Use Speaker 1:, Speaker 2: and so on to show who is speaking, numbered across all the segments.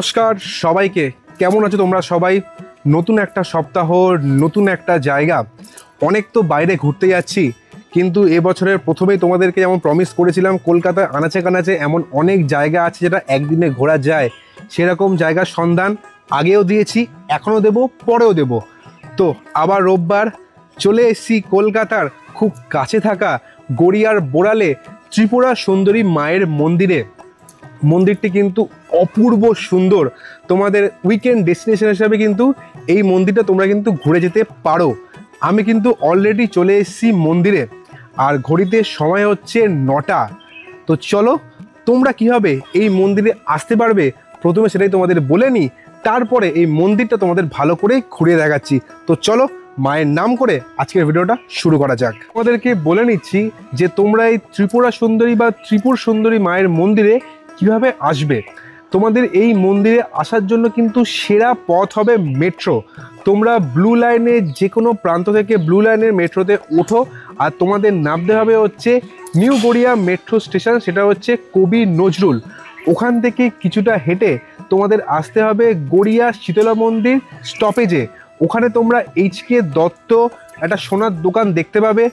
Speaker 1: নমস্কার সবাইকে, কেমন আছো তোমরা সবাই? নতুন একটা সপ্তাহ, নতুন একটা জায়গা। অনেক তো বাইরে ঘুরতে যাচ্ছি, কিন্তু এবছরের প্রথমেই তোমাদেরকে যেমন প্রমিস করেছিলাম, কলকাতায় আনাচে কানাচে এমন অনেক জায়গা আছে যেটা একদিনে ঘোরা যায়। সেরকম জায়গার সন্ধান আগেও দিয়েছি, এখনও দেব, পরেও দেব। তো আবার রোববার চলে এসেছি কলকাতার খুব কাছে থাকা গড়িয়ার বোড়ালে ত্রিপুরা সুন্দরী মায়ের মন্দিরে। মন্দিরটি কিন্তু অপূর্ব সুন্দর। তোমাদের উইকেন্ড ডেস্টিনেশন হিসাবে কিন্তু এই মন্দিরটা তোমরা কিন্তু ঘুরে যেতে পারো। আমি কিন্তু অলরেডি চলে এসেছি মন্দিরে, আর ঘড়িতে সময় হচ্ছে 9টা। তো চলো, তোমরা কীভাবে এই মন্দিরে আসতে পারবে প্রথমে সেটাই তোমাদের বলে নিই, তারপরে এই মন্দিরটা তোমাদের ভালো করে ঘুরিয়ে দেখাচ্ছি। তো চলো, মায়ের নাম করে আজকের ভিডিওটা শুরু করা যাক। তোমাদেরকে বলে নিচ্ছি যে তোমরা এই ত্রিপুরা সুন্দরী বা ত্রিপুর সুন্দরী মায়ের মন্দিরে কিভাবে আসবে। তোমাদের এই মন্দিরে আসার জন্য কিন্তু সেরা পথ হবে মেট্রো। তোমরা ব্লু লাইনের যে কোনো প্রান্ত থেকে ব্লু লাইনের মেট্রোতে ওঠো, আর তোমাদের নামতে হবে হচ্ছে নিউ গড়িয়া মেট্রো স্টেশন, সেটা হচ্ছে কবি নজরুল। ওখান থেকে কিছুটা হেঁটে তোমাদের আসতে হবে গড়িয়া শীতলা মন্দির স্টপেজে। ওখানে তোমরা HK দত্ত একটা সোনার দোকান দেখতে পাবে,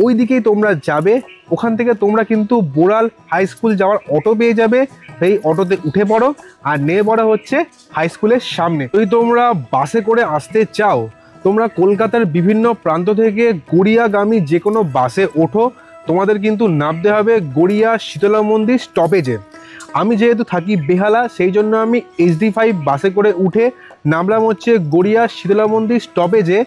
Speaker 1: ওই দিকেই তোমরা যাবে। ওখান থেকে তোমরা কিন্তু বোড়াল হাই স্কুল যাওয়ার অটো পেয়ে যাবে, সেই অটোতে উঠে পড়ো আর নেমে পড়া হচ্ছে হাই স্কুলের সামনে। যদি তোমরা বাসে করে আসতে চাও, তোমরা কলকাতার বিভিন্ন প্রান্ত থেকে গড়িয়াগামী যে কোনো বাসে ওঠো, তোমাদের কিন্তু নামতে হবে গড়িয়া শীতলা মন্দির স্টপেজে। আমি যেহেতু থাকি বেহালা, সেই জন্য আমি HD5 বাসে করে উঠে নামলাম হচ্ছে গড়িয়া শীতলা মন্দির স্টপেজে।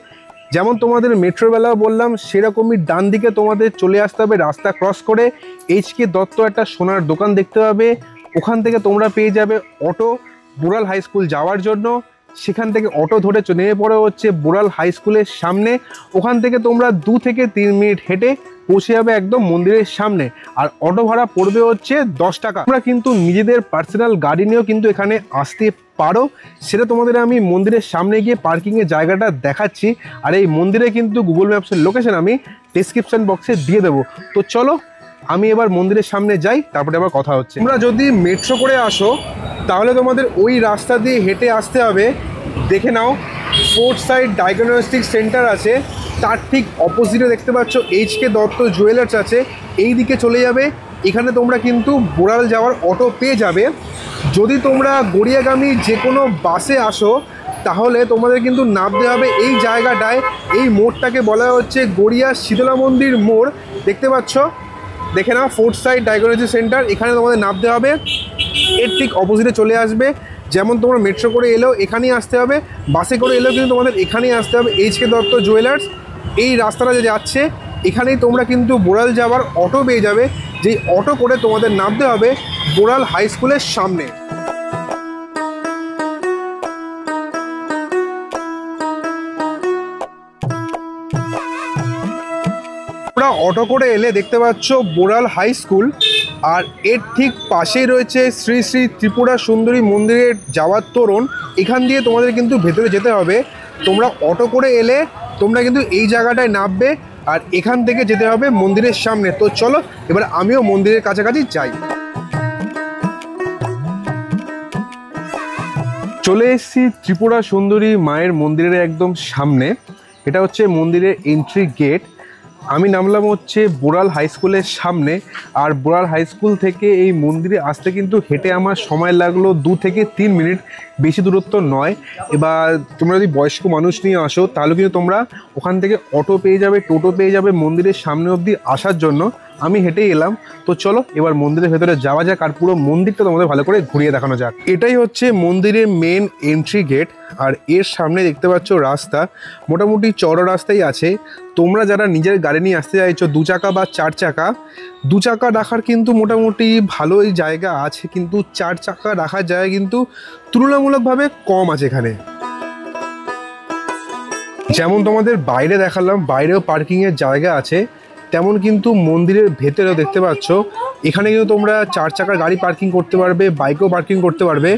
Speaker 1: যেমন তোমাদের মেট্রোবেলা বললাম, সেরকমই ডান দিকে তোমাদের চলে আসতে হবে রাস্তা ক্রস করে। HK দত্ত একটা সোনার দোকান দেখতে পাবে, ওখান থেকে তোমরা পেয়ে যাবে অটো বোড়াল হাই স্কুল যাওয়ার জন্য। সেখান থেকে অটো ধরে নেমে পড়ে হচ্ছে বোড়াল হাই স্কুলের সামনে। ওখান থেকে তোমরা 2 থেকে 3 মিনিট হেঁটে পৌঁছে যাবে একদম মন্দিরের সামনে, আর অটো ভাড়া পড়বে হচ্ছে 10 টাকা। তোমরা কিন্তু নিজেদের পার্সোনাল গাড়ি নিয়েও কিন্তু এখানে আসতে পারো, সেটা তোমাদের আমি মন্দিরের সামনে গিয়ে পার্কিংয়ের জায়গাটা দেখাচ্ছি। আর এই মন্দিরে কিন্তু গুগল ম্যাপসের লোকেশন আমি ডেসক্রিপশন বক্সে দিয়ে দেবো। তো চলো, আমি এবার মন্দিরের সামনে যাই, তারপরে আবার কথা হচ্ছে। তোমরা যদি মেট্রো করে আসো, তাহলে তোমাদের ওই রাস্তা দিয়ে হেঁটে আসতে হবে। দেখে নাও, ফোর্থ সাইড ডায়াগনস্টিক সেন্টার আছে, তার ঠিক অপোজিটে দেখতে পাচ্ছ HK দত্ত জুয়েলার্স আছে। এই দিকে চলে যাবে, এখানে তোমরা কিন্তু বোড়াল যাওয়ার অটো পেয়ে যাবে। যদি তোমরা গড়িয়াগামী যে কোনো বাসে আসো, তাহলে তোমাদের কিন্তু নামতে হবে এই জায়গাটায়। এই মোড়টাকে বলা হচ্ছে গড়িয়া শীতলা মন্দির মোড়। দেখতে পাচ্ছ, দেখে নাও, ফোর্থ সাইড ডায়াগনস্টিক সেন্টার, এখানে তোমাদের নামতে হবে। এর ঠিক অপোজিটে চলে আসবে। যেমন তোমরা মেট্রো করে এলেও এখানেই আসতে হবে, বাসে করে এলেও কিন্তু তোমাদের এখানেই আসতে হবে HK দত্ত জুয়েলার্স। এই রাস্তাটা যে যাচ্ছে, এখানেই তোমরা কিন্তু বোড়াল যাওয়ার অটো পেয়ে যাবে, যেই অটো করে তোমাদের নামতে হবে বোড়াল হাই স্কুলের সামনে। তোমরা অটো করে এলে দেখতে পাচ্ছ বোড়াল হাই স্কুল, আর এর ঠিক পাশেই রয়েছে শ্রী শ্রী ত্রিপুরা সুন্দরী মন্দিরের যাওয়ার তোরণ। এখান দিয়ে তোমাদের কিন্তু ভেতরে যেতে হবে। তোমরা অটো করে এলে তোমরা কিন্তু এই জায়গাটায় নামবে, আর এখান থেকে যেতে হবে মন্দিরের সামনে। তো চলো, এবার আমিও মন্দিরের কাছাকাছি যাই। চলে এসেছি ত্রিপুরা সুন্দরী মায়ের মন্দিরের একদম সামনে। এটা হচ্ছে মন্দিরের এন্ট্রি গেট। আমি নামলাম হচ্ছে বোড়াল হাই স্কুলের সামনে, আর বোড়াল হাই স্কুল থেকে এই মন্দিরে আসতে কিন্তু হেঁটে আমার সময় লাগলো 2 থেকে 3 মিনিট, বেশি দূরত্ব নয়। এবার তোমরা যদি বয়স্ক মানুষ নিয়ে আসো, তাহলে কিন্তু তোমরা ওখান থেকে অটো পেয়ে যাবে, টোটো পেয়ে যাবে মন্দিরের সামনে অবধি আসার জন্য। আমি হেঁটেই এলাম। তো চলো, এবার মন্দিরের ভেতরে যাওয়া যাক, আর পুরো মন্দিরটা তোমাদের ভালো করে ঘুরিয়ে দেখানো যাক। এটাই হচ্ছে মন্দিরের মেন এন্ট্রি গেট, আর এর সামনে দেখতে পাচ্ছ রাস্তা, মোটামুটি চড়া রাস্তাই আছে। তোমরা যারা নিজের গাড়ি নিয়ে আসতে চাইছো, 2 চাকা বা 4 চাকা, 2 চাকা রাখার কিন্তু মোটামুটি ভালোই জায়গা আছে, কিন্তু 4 চাকা রাখার জায়গা কিন্তু তুলনামূলকভাবে কম আছে এখানে। যেমন তোমাদের বাইরে দেখালাম, বাইরেও পার্কিংয়ের জায়গা আছে, তেমন কিন্তু মন্দিরের ভেতরেও দেখতে পাচ্ছ এখানে কিন্তু তোমরা 4 চাকার গাড়ি পার্কিং করতে পারবে, বাইকও পার্কিং করতে পারবে।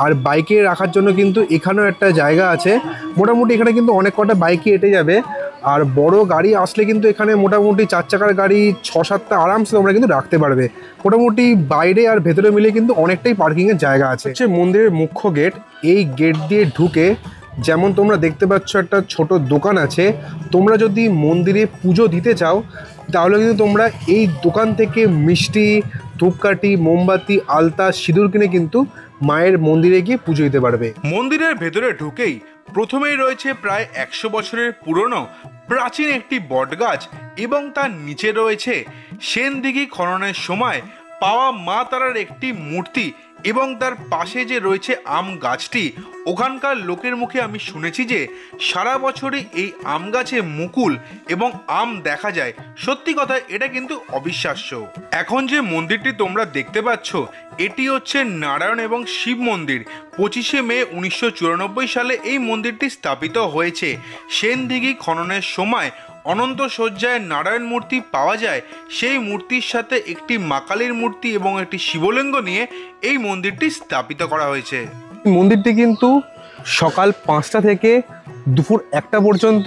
Speaker 1: আর বাইকে রাখার জন্য কিন্তু এখানেও একটা জায়গা আছে। মোটামুটি এখানে কিন্তু অনেক কটা বাইকই এঁটে যাবে। আর বড় গাড়ি আসলে কিন্তু এখানে মোটামুটি 4 চাকার গাড়ি 6-7টা আরামসে তোমরা কিন্তু রাখতে পারবে। মোটামুটি বাইরে আর ভেতরে মিলে কিন্তু অনেকটাই পার্কিংয়ের জায়গা আছে। হচ্ছে মন্দিরের মুখ্য গেট। এই গেট দিয়ে ঢুকে যেমন তোমরা দেখতে পাচ্ছ একটা ছোট দোকান আছে। তোমরা যদি মন্দিরে পুজো দিতে চাও তাহলে কিন্তু তোমরা এই দোকান থেকে মিষ্টি, ধূপকাঠি, মোমবাতি, আলতা, সিঁদুর কিনে কিন্তু মায়ের মন্দিরে গিয়ে পুজো দিতে পারবে।
Speaker 2: মন্দিরের ভেতরে ঢুকেই প্রথমেই রয়েছে প্রায় 100 বছরের পুরনো প্রাচীন একটি বটগাছ এবং তার নিচে রয়েছে সেনদিঘি খননের সময় পাওয়া মা তারার একটি মূর্তি এবং তার পাশে যে রয়েছে আম গাছটি। ওখানকার লোকের মুখে আমি শুনেছি যে সারা বছরই এই আম গাছে মুকুল এবং আম দেখা যায়। সত্যি কথা, এটা কিন্তু অবিশ্বাস্য। এখন যে মন্দিরটি তোমরা দেখতে পাচ্ছ এটি হচ্ছে নারায়ণ এবং শিব মন্দির। 25শে মে 1994 সালে এই মন্দিরটি স্থাপিত হয়েছে। সেনদিঘি খননের সময় অনন্ত শয্যায় নারায়ণ মূর্তি পাওয়া যায়। সেই মূর্তির সাথে একটি মা কালীর মূর্তি এবং একটি শিবলিঙ্গ নিয়ে এই মন্দিরটি স্থাপিত করা হয়েছে।
Speaker 1: মন্দিরটি কিন্তু সকাল 5টা থেকে দুপুর 1টা পর্যন্ত,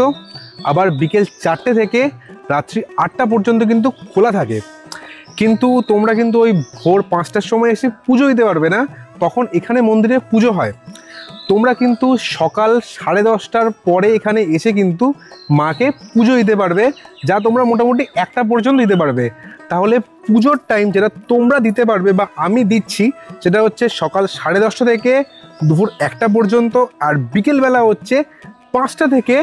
Speaker 1: আবার বিকেল 4টে থেকে রাত্রি 8টা পর্যন্ত কিন্তু খোলা থাকে। কিন্তু তোমরা কিন্তু ওই ভোর 5টার সময় এসে পুজো দিতে পারবে না, তখন এখানে মন্দিরে পুজো হয়। তোমরা কিন্তু সকাল 10:30টার পরে এখানে এসে কিন্তু মাকে পুজো দিতে পারবে, যা তোমরা মোটামুটি 1টা পর্যন্ত দিতে পারবে। তাহলে পুজোর টাইম যেটা তোমরা দিতে পারবে বা আমি দিচ্ছি সেটা হচ্ছে সকাল 10:30 থেকে দুপুর 1টা পর্যন্ত, আর বিকেলবেলা হচ্ছে 5টা থেকে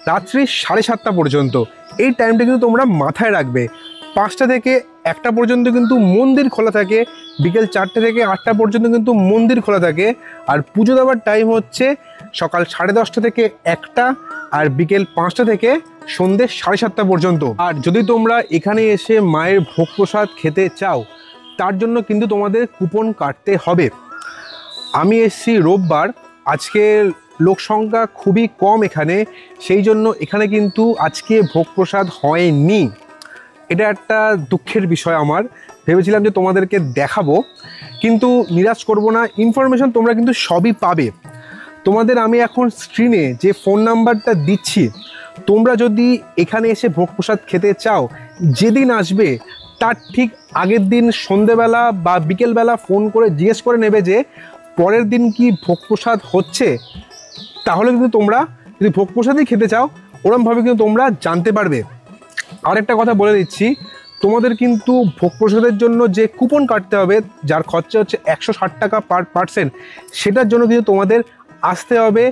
Speaker 1: রাত্রি 7:30টা পর্যন্ত। এই টাইমটা কিন্তু তোমরা মাথায় রাখবে। 5টা থেকে 1টা পর্যন্ত কিন্তু মন্দির খোলা থাকে, বিকেল 4টে থেকে 8টা পর্যন্ত কিন্তু মন্দির খোলা থাকে। আর পুজো দেওয়ার টাইম হচ্ছে সকাল 10:30 থেকে 1টা আর বিকেল 5টা থেকে সন্ধ্যে 7:30 পর্যন্ত। আর যদি তোমরা এখানে এসে মায়ের ভোগ প্রসাদ খেতে চাও তার জন্য কিন্তু তোমাদের কুপন কাটতে হবে। আমি এসেছি রোববার, আজকে লোক সংখ্যা খুবই কম এখানে, সেই জন্য এখানে কিন্তু আজকে ভোগ প্রসাদ হয়নি। এটা একটা দুঃখের বিষয় আমার। ভেবেছিলাম যে তোমাদেরকে দেখাবো, কিন্তু নিরাশ করব না, ইনফরমেশন তোমরা কিন্তু সবই পাবে। তোমাদের আমি এখন স্ক্রিনে যে ফোন নাম্বারটা দিচ্ছি, তোমরা যদি এখানে এসে ভোগ প্রসাদ খেতে চাও, যেদিন আসবে তার ঠিক আগের দিন সন্ধেবেলা বা বিকেলবেলা ফোন করে জিজ্ঞেস করে নেবে যে পরের দিন কি ভোগ প্রসাদ হচ্ছে। তাহলে কিন্তু তোমরা যদি ভোগ প্রসাদই খেতে চাও ওরমভাবে কিন্তু তোমরা জানতে পারবে। আরেকটা কথা বলে দিচ্ছি, তোমাদের কিন্তু ভোগ প্রসাদের জন্য যে কুপন কাটতে হবে, যার খরচা হচ্ছে 160 টাকা পার পার্সন, সেটার জন্য কিন্তু তোমাদের আসতে হবে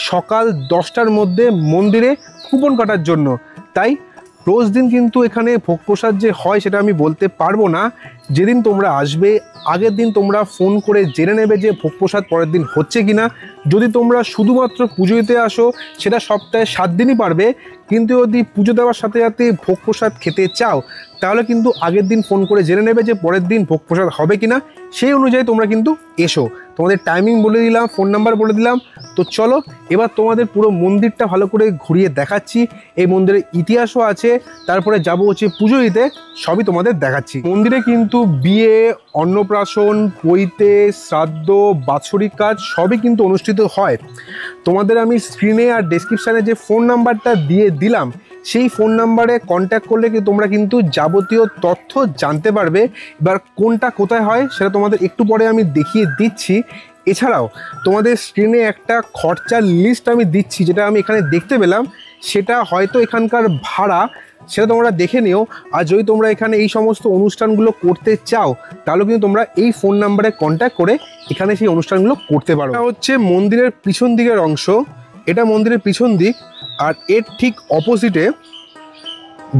Speaker 1: সকাল 10টার মধ্যে মন্দিরে কুপন কাটার জন্য। তাই রোজ দিন কিন্তু এখানে ভোগ প্রসাদ যে হয় সেটা আমি বলতে পারবো না। যেদিন তোমরা আসবে আগের দিন তোমরা ফোন করে জেনে নেবে যে ভোগ প্রসাদ পরের দিন হচ্ছে কিনা। যদি তোমরা শুধুমাত্র পুজো দিতে আসো সেটা সপ্তাহে 7 দিনই পারবে, কিন্তু যদি পুজো দেওয়ার সাথে সাথে ভোগ প্রসাদ খেতে চাও তাহলে কিন্তু আগের দিন ফোন করে জেনে নেবে যে পরের দিন ভোগ প্রসাদ হবে কিনা। সেই অনুযায়ী তোমরা কিন্তু এসো। তোমাদের টাইমিং বলে দিলাম, ফোন নাম্বার বলে দিলাম। তো চলো এবার তোমাদের পুরো মন্দিরটা ভালো করে ঘুরিয়ে দেখাচ্ছি। এই মন্দিরের ইতিহাসও আছে, তারপরে যাবো হচ্ছে পুজো দিতে, সবই তোমাদের দেখাচ্ছি। মন্দিরে কিন্তু বিয়ে, অন্নপ্রাশন, পৈতে, শ্রাদ্ধ, বাৎসরিক কাজ সবই কিন্তু অনুষ্ঠিত হয়। তোমাদের আমি স্ক্রিনে আর ডেসক্রিপশানে যে ফোন নাম্বারটা দিয়ে দিলাম সেই ফোন নাম্বারে কন্ট্যাক্ট করলে কি তোমরা কিন্তু যাবতীয় তথ্য জানতে পারবে। এবার কোনটা কোথায় হয় সেটা তোমাদের একটু পরে আমি দেখিয়ে দিচ্ছি। এছাড়াও তোমাদের স্ক্রিনে একটা খরচার লিস্ট আমি দিচ্ছি, যেটা আমি এখানে দেখতে পেলাম। সেটা হয়তো এখানকার ভাড়া, সেটা তোমরা দেখে নিও। আর যদি তোমরা এখানে এই সমস্ত অনুষ্ঠানগুলো করতে চাও তাহলে কিন্তু তোমরা এই ফোন নাম্বারে কন্ট্যাক্ট করে এখানে সেই অনুষ্ঠানগুলো করতে পারো। এটা হচ্ছে মন্দিরের পিছন দিকের অংশ, এটা মন্দিরের পিছন দিক। আর এর ঠিক অপোজিটে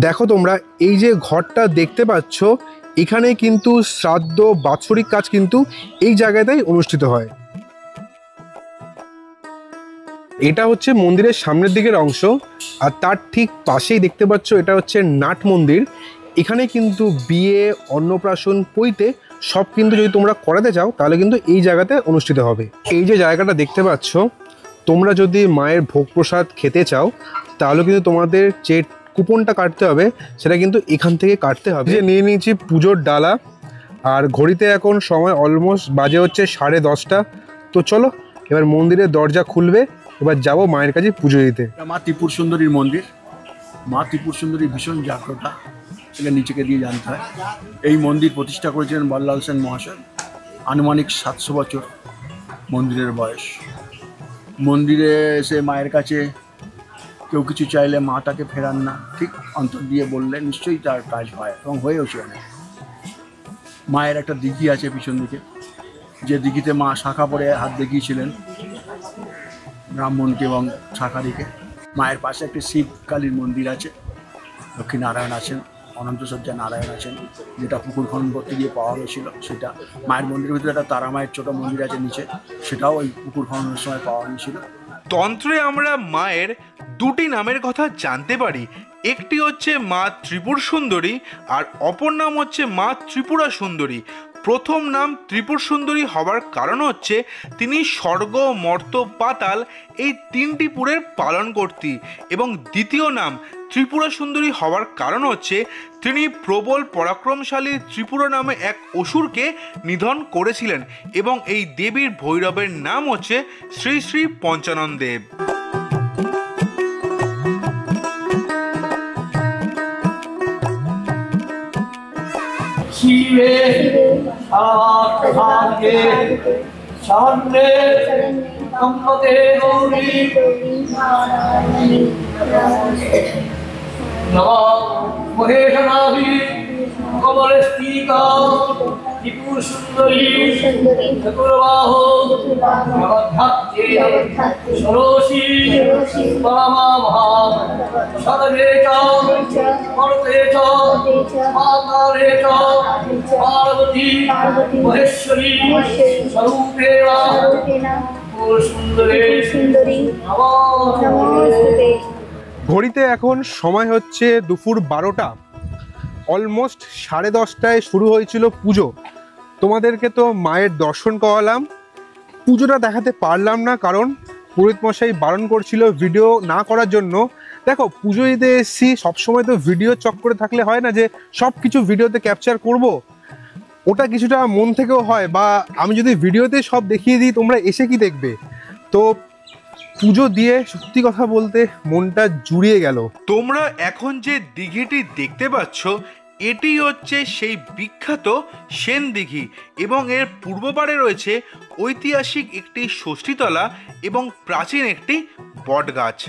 Speaker 1: দেখো তোমরা এই যে ঘরটা দেখতে পাচ্ছ, এখানে কিন্তু শ্রাদ্ধ, বাৎসরিক কাজ কিন্তু এই জায়গাতেই অনুষ্ঠিত হয়। এটা হচ্ছে মন্দিরের সামনের দিকের অংশ, আর তার ঠিক পাশেই দেখতে পাচ্ছ এটা হচ্ছে নাট মন্দির। এখানে কিন্তু বিয়ে, অন্নপ্রাশন, পৈতে সব কিন্তু যদি তোমরা করাতে চাও তাহলে কিন্তু এই জায়গাতে অনুষ্ঠিত হবে। এই যে জায়গাটা দেখতে পাচ্ছ, তোমরা যদি মায়ের ভোগ প্রসাদ খেতে চাও তাহলে কিন্তু তোমাদের যে কুপনটা কাটতে হবে সেটা কিন্তু এখান থেকে কাটতে হবে। যে নিয়ে নিয়েছি পুজোর ডালা, আর ঘড়িতে এখন সময় অলমোস্ট বাজে হচ্ছে 10:30। তো চলো এবার মন্দিরের দরজা খুলবে, এবার যাবো মায়ের কাছে পুজো দিতে।
Speaker 3: মা ত্রিপুর সুন্দরীর মন্দির। মা ত্রিপুর সুন্দরী ভীষণ জাগ্রতা, সেটা নিচেকে দিয়ে জানতে হয়। এই মন্দির প্রতিষ্ঠা করেছিলেন বল্লাল সেন মহাশয়। আনুমানিক 700 বছর মন্দিরের বয়স। মন্দিরে এসে মায়ের কাছে কেউ কিছু চাইলে মা তাকে ফেরান না, ঠিক অন্তর দিয়ে বললে নিশ্চয়ই তার কাজ হয় এবং হয়েওছে অনেক। মায়ের একটা দিঘি আছে পিছন দিকে, যে দিঘিতে মা শাখা পরে হাত দেখিয়েছিলেন ব্রাহ্মণকে এবং শাখারিকে। মায়ের পাশে একটি শিব কালীর মন্দির আছে, লক্ষ্মীনারায়ণ আছেন, অনন্তসজ্জা নারায়ণ আছেন, যেটা পুকুর খনন করতে গিয়ে পাওয়া গেছিল সেটা। মায়ের মন্দিরের ভিতরে একটা তারা মায়ের ছোটো মন্দির আছে নিচে, সেটাও ওই পুকুর খননের সময় পাওয়া গিয়েছিল।
Speaker 2: তন্ত্রে আমরা মায়ের দুটি নামের কথা জানতে পারি, একটি হচ্ছে মা ত্রিপুর সুন্দরী আর অপর নাম হচ্ছে মা ত্রিপুরা সুন্দরী। প্রথম নাম ত্রিপুর সুন্দরী হবার কারণ হচ্ছে তিনি স্বর্গ, মর্ত, পাতাল এই তিনটি পুরের পালন কর্ত্রী, এবং দ্বিতীয় নাম ত্রিপুরা সুন্দরী হওয়ার কারণ হচ্ছে তিনি প্রবল পরাক্রমশালী ত্রিপুরা নামে এক অসুরকে নিধন করেছিলেন, এবং এই দেবীর ভৈরবের নাম হচ্ছে শ্রী শ্রী পঞ্চানন দেব।
Speaker 4: শিবে সারাকে সামনে সম্পদে গৌরী নমঃ মহেশনাভি কমলস্তিকা ত্রিপুর সুন্দরী চতুর্বাহ নবধাত্রী ষোড়শী পরমাভা সদবে চ মর্তে চ পাতালে চ পার্বতী মহেশ্বরী স্বরূপে ত্রিপুর সুন্দরী
Speaker 5: নমস্তে।
Speaker 1: ঘড়িতে এখন সময় হচ্ছে দুপুর 12টা, অলমোস্ট 10:30টায় শুরু হয়েছিল পুজো। তোমাদেরকে তো মায়ের দর্শন করালাম, পুজোটা দেখাতে পারলাম না কারণ পুরোহিত মশাই বারণ করছিল ভিডিও না করার জন্য। দেখো, পুজো দিতে এসেছি, সবসময় তো ভিডিও চক্করে থাকলে হয় না যে সব কিছু ভিডিওতে ক্যাপচার করব, ওটা কিছুটা মন থেকেও হয়। বা আমি যদি ভিডিওতে সব দেখিয়ে দিই তোমরা এসে কি দেখবে? তো পুজো দিয়ে সত্যি কথা বলতে মনটা জুড়িয়ে গেল।
Speaker 2: তোমরা এখন যে দিঘিটি দেখতে পাচ্ছ এটি হচ্ছে সেই বিখ্যাত সেন দিঘি, এবং এর পূর্ব পাড়ে রয়েছে ঐতিহাসিক একটি ষষ্ঠীতলা এবং প্রাচীন একটি বটগাছ।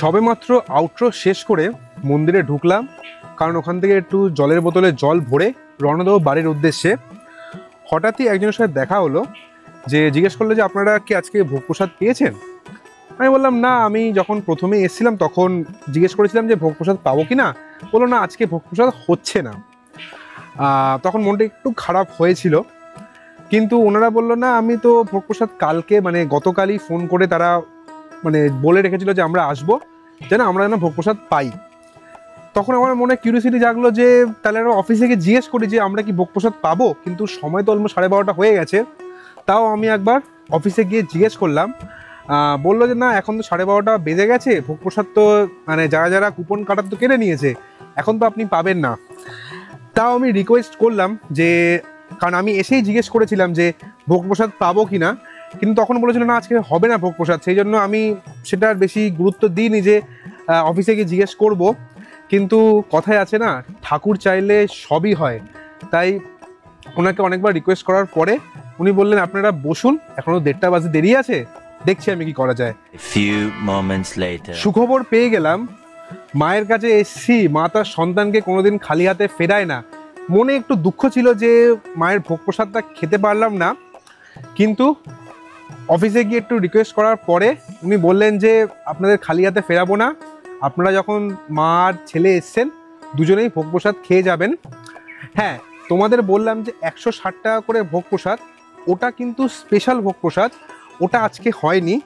Speaker 1: সবেমাত্র আউটরো শেষ করে মন্দিরে ঢুকলাম, কারণ ওখান থেকে একটু জলের বোতলে জল ভরে রওনা দেবো বাড়ির উদ্দেশ্যে। হঠাৎই একজনের সাথে দেখা হলো, যে জিজ্ঞেস করলো যে আপনারা কি আজকে ভোগ প্রসাদ পেয়েছেন? আমি বললাম না, আমি যখন প্রথমে এসেছিলাম তখন জিজ্ঞেস করেছিলাম যে ভোগ প্রসাদ পাবো কি না। বললো না, আজকে ভোগ প্রসাদ হচ্ছে না। তখন মনটা একটু খারাপ হয়েছিল, কিন্তু ওনারা বললো না, আমি তো ভোগ প্রসাদ কালকে মানে গতকালই ফোন করে তারা মানে বলে রেখেছিল যে আমরা আসবো, যেন আমরা যেন ভোগ প্রসাদ পাই। তখন আমার মনে কিউরিয়াসিটি জাগলো যে তাহলে আমরা অফিসে গিয়ে জিজ্ঞেস করি যে আমরা কি ভোগ প্রসাদ পাবো, কিন্তু সময় তো অলমোস্ট 12:30টা হয়ে গেছে। তাও আমি একবার অফিসে গিয়ে জিজ্ঞেস করলাম, বললো যে না, এখন তো 12:30টা বেজে গেছে, ভোগ প্রসাদ তো মানে যারা যারা কুপন কাটার তো কেটে নিয়েছে, এখন তো আপনি পাবেন না। তাও আমি রিকোয়েস্ট করলাম যে, কারণ আমি এসেই জিজ্ঞেস করেছিলাম যে ভোগ প্রসাদ পাবো কি না, কিন্তু তখন বলেছিল না আজকে হবে না ভোগ প্রসাদ। সেই জন্য আমি সেটার বেশি গুরুত্ব দিইনি যে অফিসে গিয়ে জিজ্ঞেস করব। কিন্তু কথায় আছে না, ঠাকুর চাইলে সবই হয়। তাই ওনাকে অনেকবার রিকোয়েস্ট করার পরে উনি বললেন আপনারা বসুন, এখনো 1:30টা বাজে দেরি আছে, দেখছি আমি কি করা যায়। সুখবর পেয়ে গেলাম, মায়ের কাছে এসছি, মা তার সন্তানকে কোনোদিন খালি হাতে ফেরায় না। মনে একটু দুঃখ ছিল যে মায়ের ভোগ প্রসাদটা খেতে পারলাম না, কিন্তু অফিসে গিয়ে একটু রিকোয়েস্ট করার পরে উনি বললেন যে আপনাদের খালি হাতে ফেরাবো না, আপনারা যখন মা আর ছেলে এসছেন দুজনেই ভোগ প্রসাদ খেয়ে যাবেন। হ্যাঁ, তোমাদের বললাম যে 160 টাকা করে ভোগ প্রসাদ, ওটা কিন্তু স্পেশাল ভোগ প্রসাদ, ওটা আজকে হয়নি,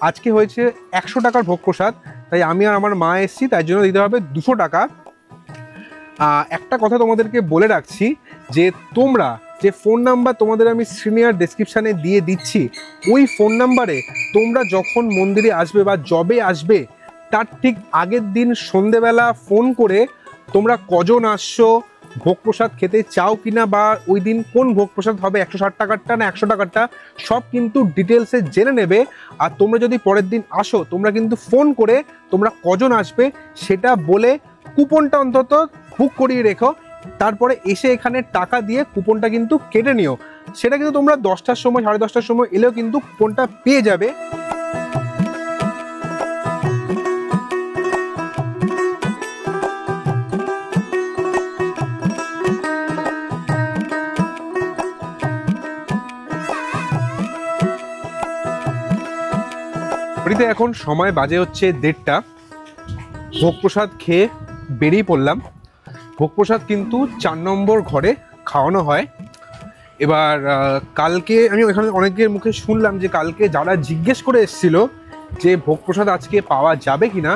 Speaker 1: আজকে হয়েছে 100 টাকার ভোগ প্রসাদ। তাই আমি আর আমার মা এসছি, তাই জন্য দিতে হবে 200 টাকা। একটা কথা তোমাদেরকে বলে রাখছি, যে তোমরা যে ফোন নাম্বার তোমাদের আমি সিনিয়র ডেসক্রিপশানে দিয়ে দিচ্ছি, ওই ফোন নাম্বারে তোমরা যখন মন্দিরে আসবে বা যবে আসবে তার ঠিক আগের দিন সন্ধেবেলা ফোন করে তোমরা কজন আসছো, ভোগ প্রসাদ খেতে চাও কিনা বা ওই দিন কোন ভোগ প্রসাদ হবে, 160 টাকারটা না 100 টাকারটা, সব কিন্তু ডিটেলসে জেনে নেবে। আর তোমরা যদি পরের দিন আসো, তোমরা কিন্তু ফোন করে তোমরা কজন আসবে সেটা বলে কুপনটা অন্তত বুক করিয়ে রেখো। তারপরে এসে এখানে টাকা দিয়ে কুপনটা কিন্তু কেটে নিও। সেটা কিন্তু তোমরা 10টার সময় 10:30টার সময় এলেও কিন্তু কুপনটা পেয়ে যাবে। ঘড়িতে এখন সময় বাজে হচ্ছে 1:30। ভোগ প্রসাদ খেয়ে বেরিয়ে পড়লাম। ভোগ প্রসাদ কিন্তু 4 নম্বর ঘরে খাওয়ানো হয়। এবার কালকে আমি ওখানে অনেকের মুখে শুনলাম যে কালকে যারা জিজ্ঞেস করে এসেছিল যে ভোগ প্রসাদ আজকে পাওয়া যাবে কিনা,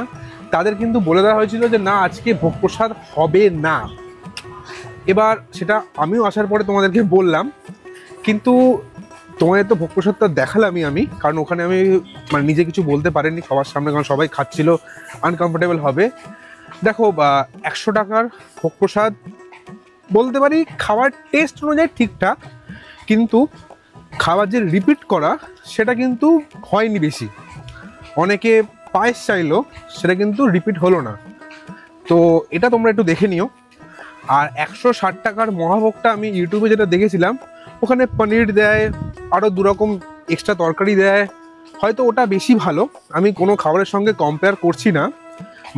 Speaker 1: তাদের কিন্তু বলে দেওয়া হয়েছিল যে না, আজকে ভোগ প্রসাদ হবে না। এবার সেটা আমিও আসার পরে তোমাদেরকে বললাম, কিন্তু তোমাদের তো ভোগ প্রসাদটা দেখালামই আমি, কারণ ওখানে আমি মানে নিজে কিছু বলতে পারিনি সবার সামনে, কারণ সবাই খাচ্ছিল, আনকমফোর্টেবল হবে। দেখো 100 টাকার ভোগ প্রসাদ বলতে পারি খাওয়ার টেস্ট অনুযায়ী ঠিকঠাক, কিন্তু খাবার যে রিপিট করা সেটা কিন্তু হয়নি বেশি। অনেকে পায়েস চাইলো, সেটা কিন্তু রিপিট হলো না। তো এটা তোমরা একটু দেখে নিও। আর 160 টাকার মহাভোগটা আমি ইউটিউবে যেটা দেখেছিলাম, ওখানে পনির দেয়, আরও 2 রকম এক্সট্রা তরকারি দেয়, হয়তো ওটা বেশি ভালো। আমি কোনো খাবারের সঙ্গে কম্পেয়ার করছি না,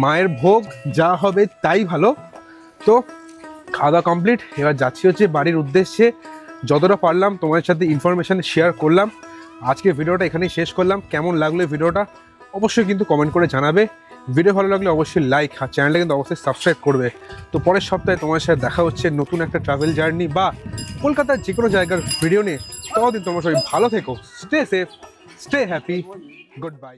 Speaker 1: মায়ের ভোগ যা হবে তাই ভালো। তো খাওয়া দাওয়া কমপ্লিট, এবার যাচ্ছি হচ্ছে বাড়ির উদ্দেশ্যে। যতটা পারলাম তোমাদের সাথে ইনফরমেশান শেয়ার করলাম। আজকে ভিডিওটা এখানেই শেষ করলাম। কেমন লাগলো ভিডিওটা অবশ্যই কিন্তু কমেন্ট করে জানাবে। ভিডিও ভালো লাগলে অবশ্যই লাইক, আর চ্যানেলটা কিন্তু অবশ্যই সাবস্ক্রাইব করবে। তো পরের সপ্তাহে তোমার সাথে দেখা হচ্ছে নতুন একটা ট্রাভেল জার্নি বা কলকাতার যে কোনো জায়গার ভিডিও নিয়ে। ততদিন তোমরা সবাই ভালো থেকো, stay safe, stay happy, good bye.